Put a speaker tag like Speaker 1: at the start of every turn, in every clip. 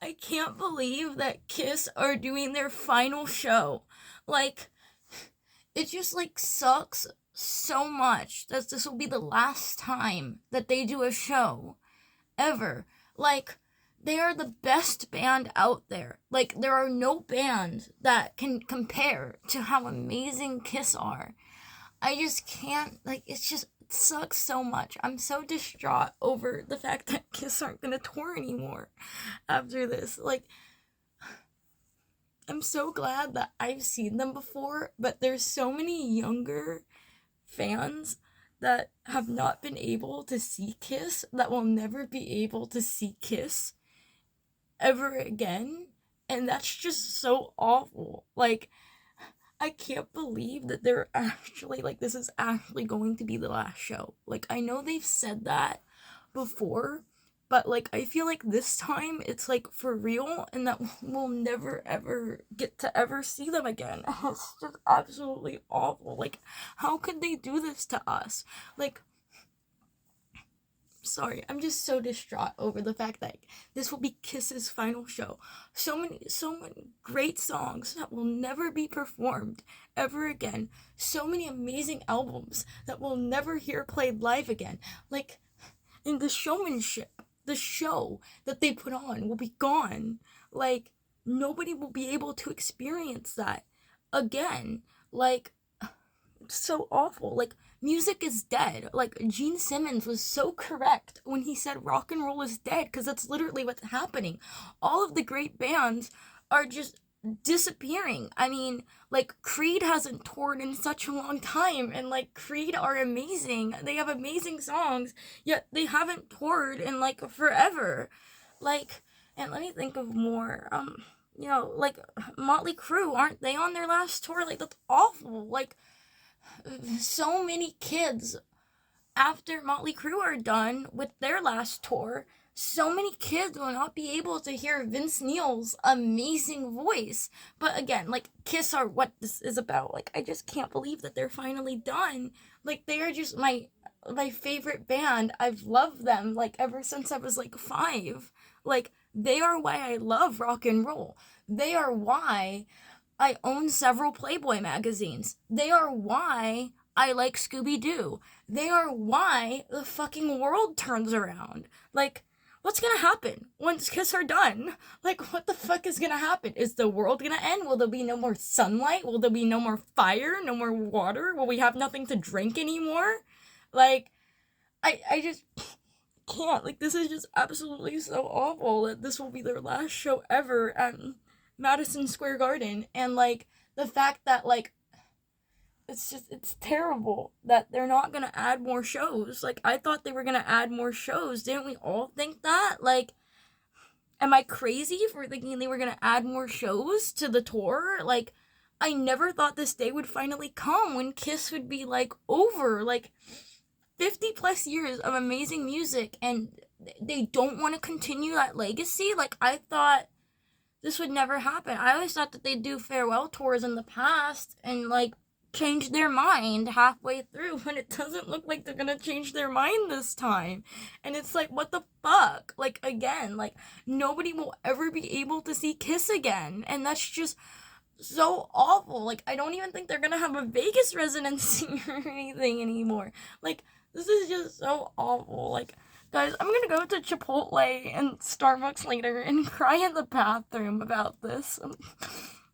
Speaker 1: I can't believe that Kiss are doing their final show. Like, it just like sucks so much that this will be the last time that they do a show ever. Like, they are the best band out there. Like, there are no bands that can compare to how amazing Kiss are. I just can't, like, it's just, it sucks so much. I'm so distraught over the fact that Kiss aren't gonna tour anymore after this. Like, I'm so glad that I've seen them before, but there's so many younger fans that have not been able to see Kiss that will never be able to see Kiss ever again. And that's just so awful. Like, I can't believe that they're actually, like, this is actually going to be the last show. Like, I know they've said that before, but, like, I feel like this time it's, like, for real, and that we'll never, ever get to ever see them again. It's just absolutely awful. Like, how could they do this to us? Like, sorry, I'm just so distraught over the fact that this will be Kiss's final show. So many great songs that will never be performed ever again. So many amazing albums that we'll never hear played live again. Like, in the showmanship, the show that they put on will be gone. Like, nobody will be able to experience that again. Like, it's so awful. Like, music is dead. Like, Gene Simmons was so correct when he said rock and roll is dead, because that's literally what's happening. All of the great bands are just disappearing. I mean, like, Creed hasn't toured in such a long time, and, like, Creed are amazing. They have amazing songs, yet they haven't toured in, like, forever. Like, and let me think of more. Like, Motley Crue, aren't they on their last tour? Like, that's awful. Like, so many kids after Motley Crue are done with their last tour, so many kids will not be able to hear Vince Neil's amazing voice. But again, like, Kiss are what this is about. Like, I just can't believe that they're finally done. Like, they are just my favorite band. I've loved them, like, ever since I was, like, 5. Like, they are why I love rock and roll. They are why I own several Playboy magazines. They are why I like Scooby-Doo. They are why the fucking world turns around. Like, what's gonna happen once Kiss are done? Like, what the fuck is gonna happen? Is the world gonna end? Will there be no more sunlight? Will there be no more fire? No more water? Will we have nothing to drink anymore? Like, I just can't. Like, this is just absolutely so awful that this will be their last show ever at Madison Square Garden. And, like, the fact that, like, it's terrible that they're not gonna add more shows. Like, I thought they were gonna add more shows. Didn't we all think that? Like, am I crazy for thinking they were gonna add more shows to the tour? Like, I never thought this day would finally come when Kiss would be, like, over. Like, 50 plus years of amazing music, and they don't want to continue that legacy. Like, I thought this would never happen. I always thought that they'd do farewell tours in the past and, like, change their mind halfway through, but it doesn't look like they're gonna change their mind this time. And it's like, what the fuck? Like, again, like, nobody will ever be able to see Kiss again, and that's just so awful. Like, I don't even think they're gonna have a Vegas residency or anything anymore. Like, this is just so awful. Like, guys, I'm gonna go to Chipotle and Starbucks later and cry in the bathroom about this.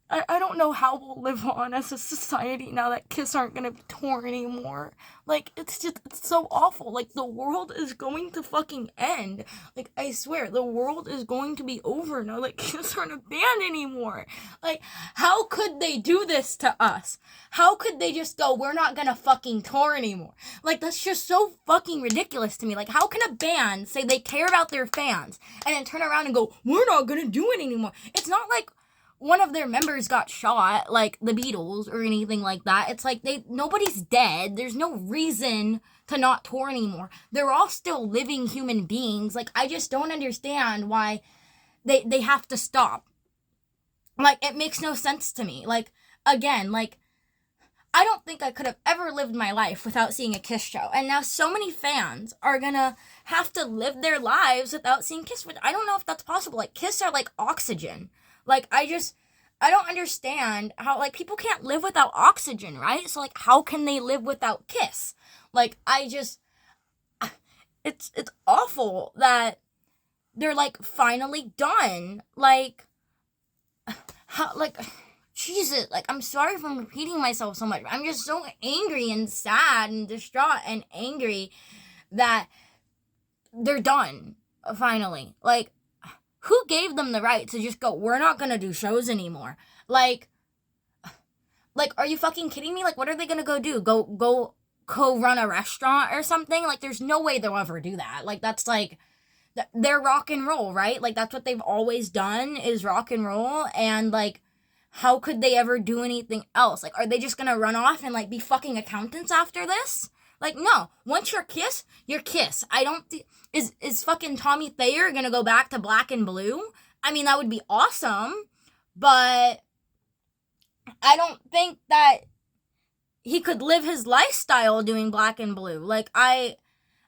Speaker 1: I don't know how we'll live on as a society now that Kiss aren't gonna tour anymore. Like, it's so awful. Like, the world is going to fucking end. Like, I swear, the world is going to be over now that Kiss aren't a band anymore. Like, how could they do this to us? How could they just go, we're not gonna fucking tour anymore? Like, that's just so fucking ridiculous to me. Like, how can a band say they care about their fans and then turn around and go, we're not gonna do it anymore? It's not like one of their members got shot, like the Beatles or anything like that. It's like nobody's dead. There's no reason to not tour anymore. They're all still living human beings. Like, I just don't understand why they have to stop. Like, it makes no sense to me. Like, again, like, I don't think I could have ever lived my life without seeing a Kiss show. And now so many fans are gonna have to live their lives without seeing Kiss, which I don't know if that's possible. Like, Kiss are like oxygen. Like, I don't understand how, like, people can't live without oxygen, right? So, like, how can they live without Kiss? Like, it's awful that they're, like, finally done. Like, how, like, Jesus, like, I'm sorry for repeating myself so much. I'm just so angry and sad and distraught and angry that they're done, finally. Like, who gave them the right to just go, we're not gonna do shows anymore? Like, are you fucking kidding me? Like, what are they gonna go do? Go co-run a restaurant or something? Like, there's no way they'll ever do that. Like, that's like, they're rock and roll, right? Like, that's what they've always done, is rock and roll. And, like, how could they ever do anything else? Like, are they just gonna run off and, like, be fucking accountants after this? Like, no. Once you're Kiss, you're Kiss. I don't is fucking Tommy Thayer gonna go back to Black and Blue? I mean, that would be awesome, but I don't think that he could live his lifestyle doing Black and Blue. Like, I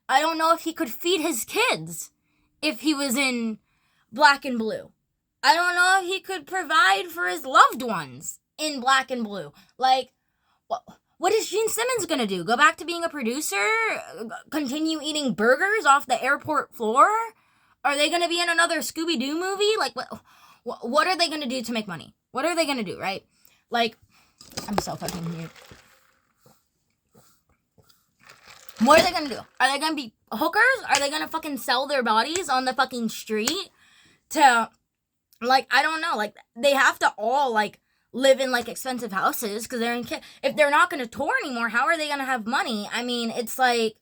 Speaker 1: don't know if he could feed his kids if he was in Black and Blue. I don't know if he could provide for his loved ones in Black and Blue. Like, what is Gene Simmons gonna do? Go back to being a producer? Continue eating burgers off the airport floor? Are they gonna be in another Scooby-Doo movie? Like, what are they gonna do to make money? What are they gonna do, right? Like, I'm so fucking mute. What are they gonna do? Are they gonna be hookers? Are they gonna fucking sell their bodies on the fucking street to, like, I don't know, like, they have to all, like, live in, like, expensive houses because they're in if they're not gonna tour anymore, how are they gonna have money? I mean, it's like,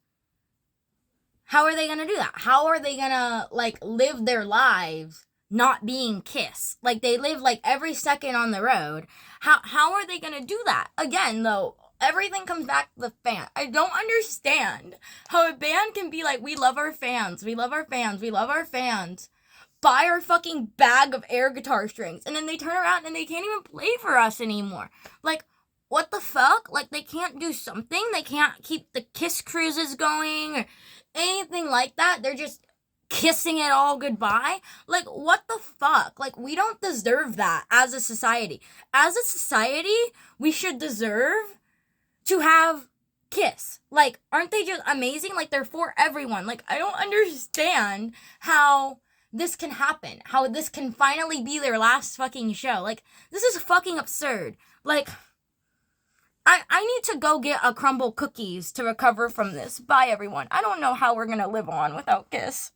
Speaker 1: how are they gonna do that? How are they gonna, like, live their lives not being Kiss? Like, they live, like, every second on the road. How are they gonna do that? Again, though, everything comes back to the fan. I don't understand how a band can be like, we love our fans, we love our fans, we love our fans, buy our fucking bag of air guitar strings, and then they turn around and they can't even play for us anymore. Like, what the fuck? Like, they can't do something? They can't keep the Kiss cruises going or anything like that? They're just kissing it all goodbye? Like, what the fuck? Like, we don't deserve that as a society. As a society, we should deserve to have Kiss. Like, aren't they just amazing? Like, they're for everyone. Like, I don't understand how this can happen. How this can finally be their last fucking show. Like, this is fucking absurd. Like, I need to go get a crumble cookies to recover from this. Bye, everyone. I don't know how we're gonna live on without Kiss.